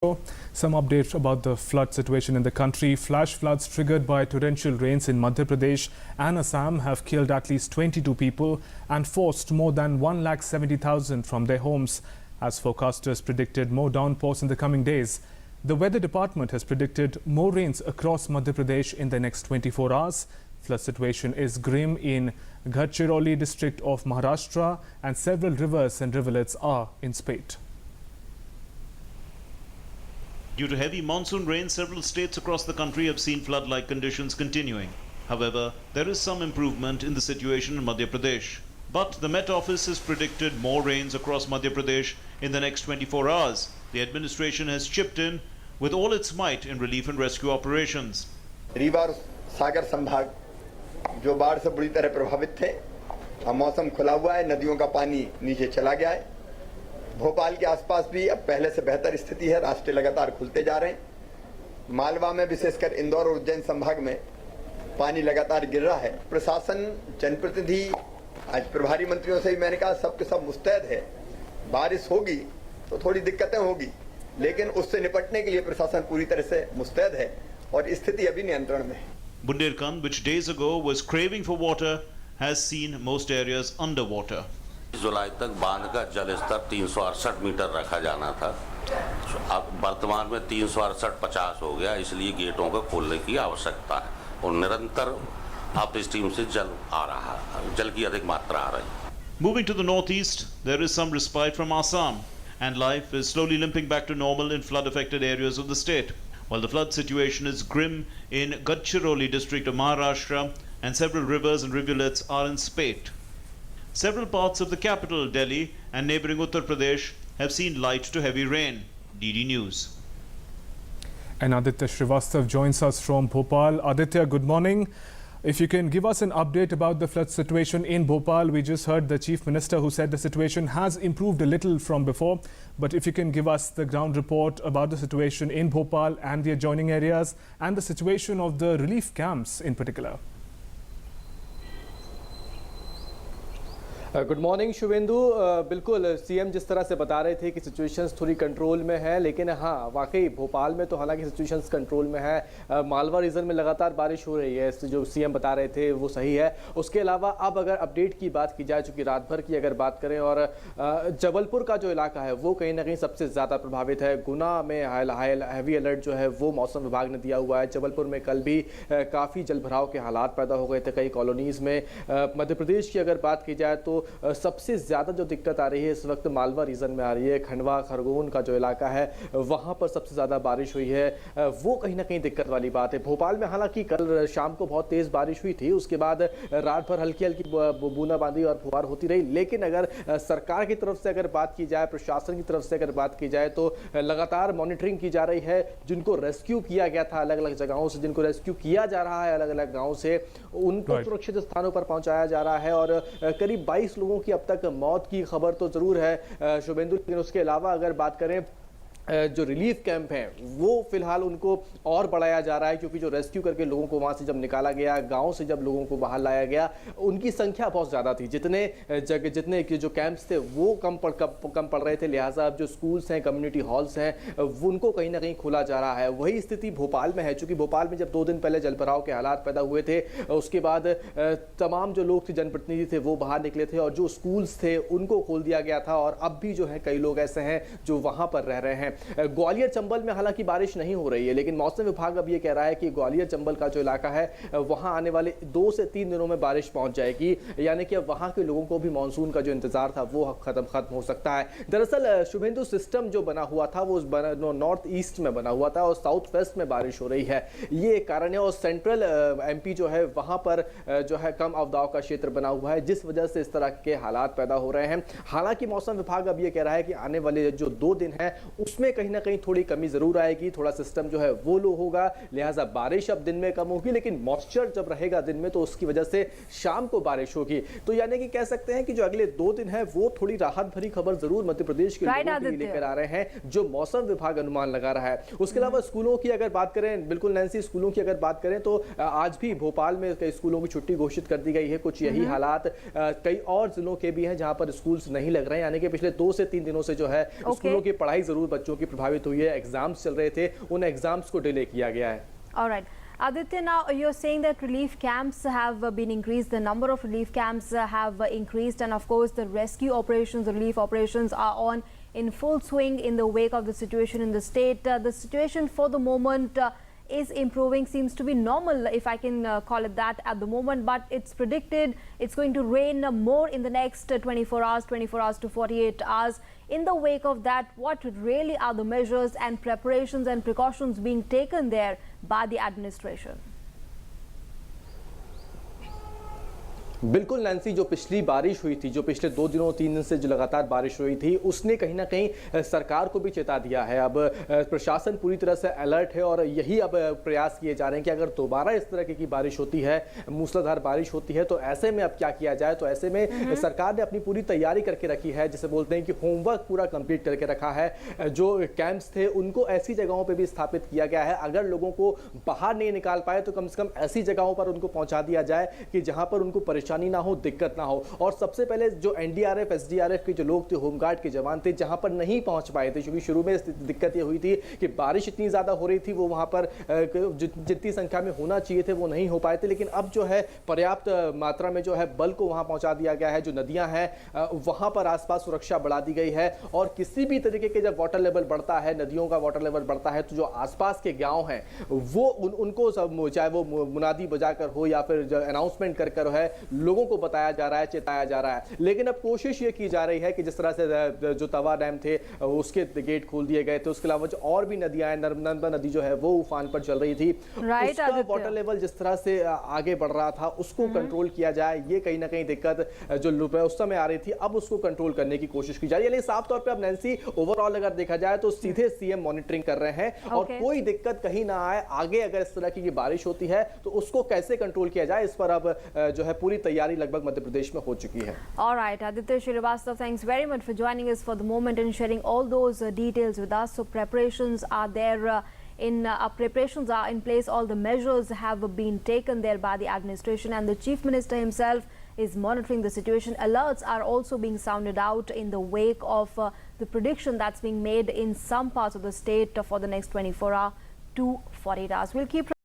Some updates about the flood situation in the country. Flash floods triggered by torrential rains in Madhya Pradesh and Assam have killed at least 22 people and forced more than 170,000 from their homes. As forecasters predicted more downpours in the coming days, the weather department has predicted more rains across Madhya Pradesh in the next 24 hours. Flood situation is grim in Gadchiroli district of Maharashtra, and several rivers and rivulets are in spate. Due to heavy monsoon rain, several states across the country have seen flood-like conditions continuing. However, there is some improvement in the situation in Madhya Pradesh. But the Met Office has predicted more rains across Madhya Pradesh in the next 24 hours. The administration has chipped in with all its might in relief and rescue operations. Rewa और सागर संभाग जो बाढ़ से बुरी तरह प्रभावित थे, अब मौसम खुला हुआ है, नदियों का पानी नीचे चला गया है। भोपाल के आसपास भी अब पहले से बेहतर स्थिति है, रास्ते लगातार खुलते जा रहे हैं। मालवा में विशेषकर इंदौर और उज्जैन संभाग में पानी लगातार गिर रहा है। प्रशासन, जनप्रतिनिधि, आज प्रभारी मंत्रियों से भी मैंने कहा सबके सब मुस्तैद है। बारिश होगी तो थोड़ी दिक्कतें होगी, लेकिन उससे निपटने के लिए प्रशासन पूरी तरह से मुस्तैद है और स्थिति अभी नियंत्रण में है। Bundelkhand, which days ago was craving for water, has seen most areas underwater. जुलाई तक बांध का जल स्तर 368 मीटर रखा जाना था। अब वर्तमान में 368-50 हो गया, इसलिए गेटों को खोलने की आवश्यकता है और निरंतर अप स्ट्रीम से जल आ रहा है, जल की अधिक मात्रा आ रही है। Moving to the northeast, there is some respite from Assam, and life is slowly limping back to normal in flood-affected areas of the state. While the flood situation is grim in Gadchiroli district of Maharashtra, and several rivers and rivulets are in spate. Several parts of the capital, Delhi, and neighbouring Uttar Pradesh have seen light to heavy rain. DD News. And Aditya Srivastav joins us from Bhopal. Aditya, good morning. If you can give us an update about the flood situation in Bhopal. We just heard the Chief Minister who said the situation has improved a little from before. But if you can give us the ground report about the situation in Bhopal and the adjoining areas and the situation of the relief camps in particular. Good morning Shubhendu. बिल्कुल CM जिस तरह से बता रहे थे कि situations थोड़ी control में है, लेकिन हाँ वाकई भोपाल में तो हालांकि सिचुएशंस कंट्रोल में है। मालवा रीजन में लगातार बारिश हो रही है, जो सीएम बता रहे थे वो सही है। उसके अलावा अब अगर अपडेट की बात की जाए, चूँकि रात भर की अगर बात करें, और जबलपुर का जो इलाका है वो कहीं ना कहीं सबसे ज़्यादा प्रभावित है। गुना में हैवी अलर्ट जो है वो मौसम विभाग ने दिया हुआ है। जबलपुर में कल भी काफ़ी जलभराव के हालात पैदा हो गए थे कई कॉलोनीज़ में। मध्य प्रदेश की अगर बात की जाए तो सबसे ज़्यादा जो दिक्कत आ रही है इस वक्त मालवा रीजन में आ रही है। खंडवा खरगोन का जो इलाका है वहाँ पर सबसे ज़्यादा बारिश हुई है, वो कहीं ना कहीं दिक्कत वाली बात है। भोपाल में हालांकि कल शाम को बहुत तेज़ बारिश हुई थी, उसके बाद रात भर हल्की हल्की बूंदाबांदी और फुहार होती रही। लेकिन अगर सरकार की तरफ से अगर बात की जाए, प्रशासन की तरफ से अगर बात की जाए, तो लगातार मॉनिटरिंग की जा रही है। जिनको रेस्क्यू किया गया था अलग अलग जगहों से, जिनको रेस्क्यू किया जा रहा है अलग अलग गाँव से, उनको सुरक्षित स्थानों पर पहुँचाया जा रहा है। और करीब 22 लोगों की अब तक मौत की खबर तो जरूर है शुभेंदु, लेकिन उसके अलावा अगर बात करें जो रिलीफ कैंप हैं वो फिलहाल उनको और बढ़ाया जा रहा है, क्योंकि जो रेस्क्यू करके लोगों को वहाँ से जब निकाला गया, गांव से जब लोगों को बाहर लाया गया, उनकी संख्या बहुत ज़्यादा थी। जितने जो कैंप्स थे वो कम पड़ रहे थे, लिहाजा अब जो स्कूल्स हैं, कम्युनिटी हॉल्स हैं, उनको कहीं ना कहीं खोला जा रहा है। वही स्थिति भोपाल में है, चूँकि भोपाल में जब 2 दिन पहले जलभराव के हालात पैदा हुए थे, उसके बाद तमाम जो लोग थे, जनप्रतिनिधि थे, वो बाहर निकले थे और जो स्कूल्स थे उनको खोल दिया गया था। और अब भी जो है कई लोग ऐसे हैं जो वहाँ पर रह रहे हैं। ग्वालियर चंबल में हालांकि बारिश नहीं हो रही है, लेकिन मौसम विभाग अब ये कह रहा है कि ग्वालियर चंबल का जो इलाका है वहां आने वाले 2 से 3 दिनों में बारिश पहुंच जाएगी, यानी कि अब वहां के लोगों को भी मानसून का जो इंतजार था वो खत्म हो सकता है। दरअसल शुभेंदु सिस्टम जो बना हुआ था वो नॉर्थ ईस्ट में बना हुआ था और साउथ वेस्ट में बारिश हो रही है, ये एक कारण है। और सेंट्रल एमपी जो है वहां पर जो है कम अवदाव का क्षेत्र बना हुआ है, जिस वजह से इस तरह के हालात पैदा हो रहे हैं। हालांकि मौसम विभाग अब ये कह रहा है कि आने वाले जो 2 दिन है उसमें कहीं ना कहीं थोड़ी कमी जरूर आएगी, थोड़ा सिस्टम जो है वो लो होगा, लिहाजा बारिश अब दिन में कम होगी, लेकिन मॉइस्चर जब रहेगा दिन में तो उसकी वजह से शाम को बारिश होगी। तो यानी कि कह सकते हैं कि जो अगले 2 दिन है वो थोड़ी राहत भरी खबर जरूर मध्य प्रदेश के लोगों के लिए लेकर आ रहे हैं, जो मौसम विभाग अनुमान लगा रहा है। उसके अलावा स्कूलों की अगर बात करें, बिल्कुल नैन्सी, स्कूलों की अगर बात करें तो आज भी भोपाल में कई स्कूलों की छुट्टी घोषित कर दी गई है। कुछ यही हालात कई और जिलों के भी हैं जहां पर स्कूल्स नहीं लग रहे हैं, यानी कि पिछले 2 से 3 दिनों से जो है स्कूलों की पढ़ाई जरूर बच्चों बच्चों की प्रभावित हुई है, एग्जाम्स चल रहे थे, उन एग्जाम्स को डिले किया गया है। All right. Aditya, now you're saying that relief camps have been increased, the number of relief camps have increased, and of course the rescue operations, the relief operations are on in full swing in the wake of the situation in the state. The situation for the moment is improving, seems to be normal, if I can call it that at the moment, but it's predicted it's going to rain more in the next 24 hours to 48 hours. In the wake of that, what really are the measures and preparations and precautions being taken there by the administration? बिल्कुल Nancy, जो पिछली बारिश हुई थी, जो पिछले 2 दिनों 3 दिन से जो लगातार बारिश हुई थी, उसने कहीं ना कहीं सरकार को भी चेता दिया है। अब प्रशासन पूरी तरह से अलर्ट है और यही अब प्रयास किए जा रहे हैं कि अगर दोबारा इस तरह की बारिश होती है, मूसलाधार बारिश होती है, तो ऐसे में अब क्या किया जाए। तो ऐसे में सरकार ने अपनी पूरी तैयारी करके रखी है, जिसे बोलते हैं कि होमवर्क पूरा कंप्लीट करके रखा है। जो कैंप्स थे उनको ऐसी जगहों पर भी स्थापित किया गया है, अगर लोगों को बाहर नहीं निकाल पाए तो कम से कम ऐसी जगहों पर उनको पहुंचा दिया जाए कि जहां पर उनको परेशानी ना हो, दिक्कत ना हो। और सबसे पहले जो एनडीआरएफ, एसडीआरएफ के जो लोग थे, होमगार्ड के जवान थे, जहां पर नहीं पहुंच पाए थे, क्योंकि शुरू में दिक्कत ये हुई थी कि बारिश इतनी ज्यादा हो रही थी, वो वहां पर जितनी संख्या में होना चाहिए थे वो नहीं हो पाए थे। लेकिन अब जो है पर्याप्त मात्रा में जो है बल को वहां पहुंचा दिया गया है। जो नदियां हैं वहां पर आसपास सुरक्षा बढ़ा दी गई है और किसी भी तरीके के जब वाटर लेवल बढ़ता है, नदियों का वाटर लेवल बढ़ता है, तो जो आसपास के गांव हैं वो उनको सब, चाहे वो मुनादी बजाकर हो या फिर अनाउंसमेंट कर है, लोगों को बताया जा रहा है, चेताया जा रहा है। लेकिन अब कोशिश ये की जा रही है कि जिस तरह से जो तवा डैम थे उसके गेट खोल दिए गए थे, उसके अलावा जो और भी नदियां हैं, नर्मदा नदी जो है वो उफान पर चल रही थी, उसका वाटर लेवल जिस तरह से आगे बढ़ रहा था उसको कंट्रोल किया जाए, ये कहीं ना कहीं दिक्कत जो उस समय आ रही थी, अब उसको कंट्रोल करने की कोशिश की जा रही है। यानी साफ तौर पर अब नैन्सी, ओवरऑल अगर देखा जाए तो सीधे सीएम मॉनिटरिंग कर रहे हैं और कोई दिक्कत कहीं ना आए। आगे अगर इस तरह की बारिश होती है तो उसको कैसे कंट्रोल किया जाए, इस पर अब जो है पूरी तैयारी लगभग मध्य प्रदेश में हो चुकी है। All right, Aditya Srivastava, thanks very much for joining us for the moment and sharing all those details with us. So preparations are there preparations are in place. All the measures have been taken there by the administration, and the Chief Minister himself is monitoring the situation. Alerts are also being sounded out in the wake of the prediction that's being made in some parts of the state for the next 24 hours to 48 hours. We'll keep